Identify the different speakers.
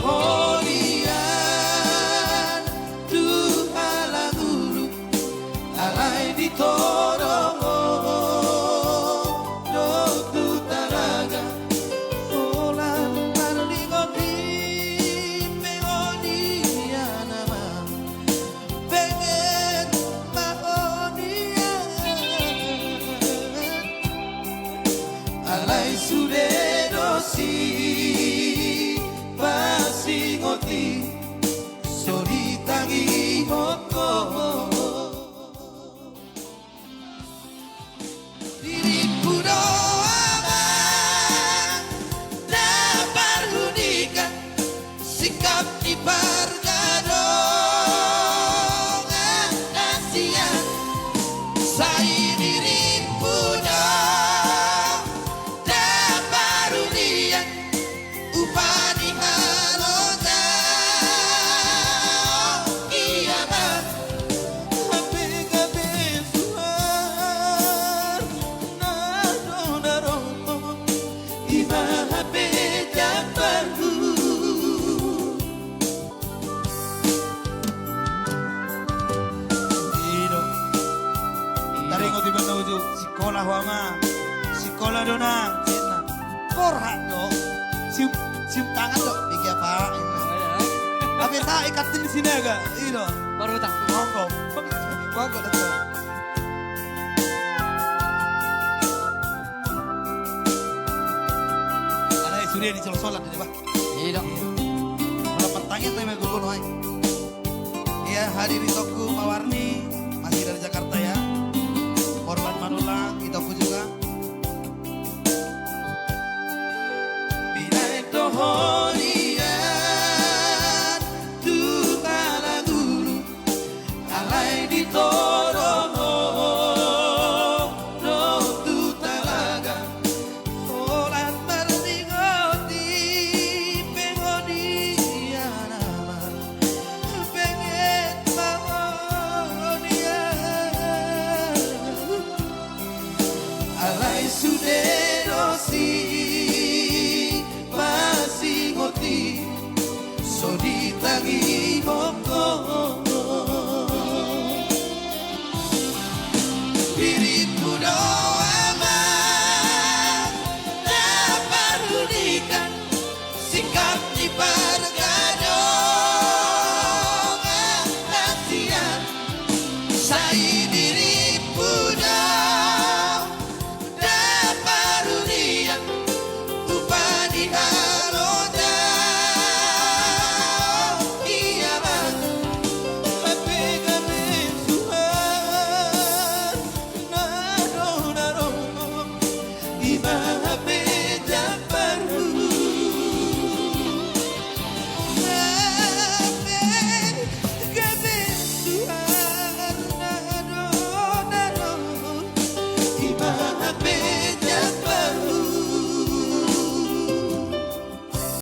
Speaker 1: pohonian Tuhala guru alai di torongo Doku talaga Olan marligoti Pohonian nama Pengen pohonian Alai suderosi Pasingoti Solitangi hoko Diriku doakan Dapat hunikan Sikap di pergadongan Asian Saya diriku dong Dapat hunikan Upani halona Kiamat Hape-hape suar Naro-naro Iba hape jabarku Ino Taringo di menuju sekolah wama Sekolah dona Korhat dong Cium tangan dong Bigi apa Tapi tak ikatin di sini agak Ino
Speaker 2: Baru tak.
Speaker 1: Monggo Monggo datang Ada surya di solat ini pak
Speaker 2: Iya.
Speaker 1: Kalau pertanyaan tuh yang gue Iya hadiri toku mawarni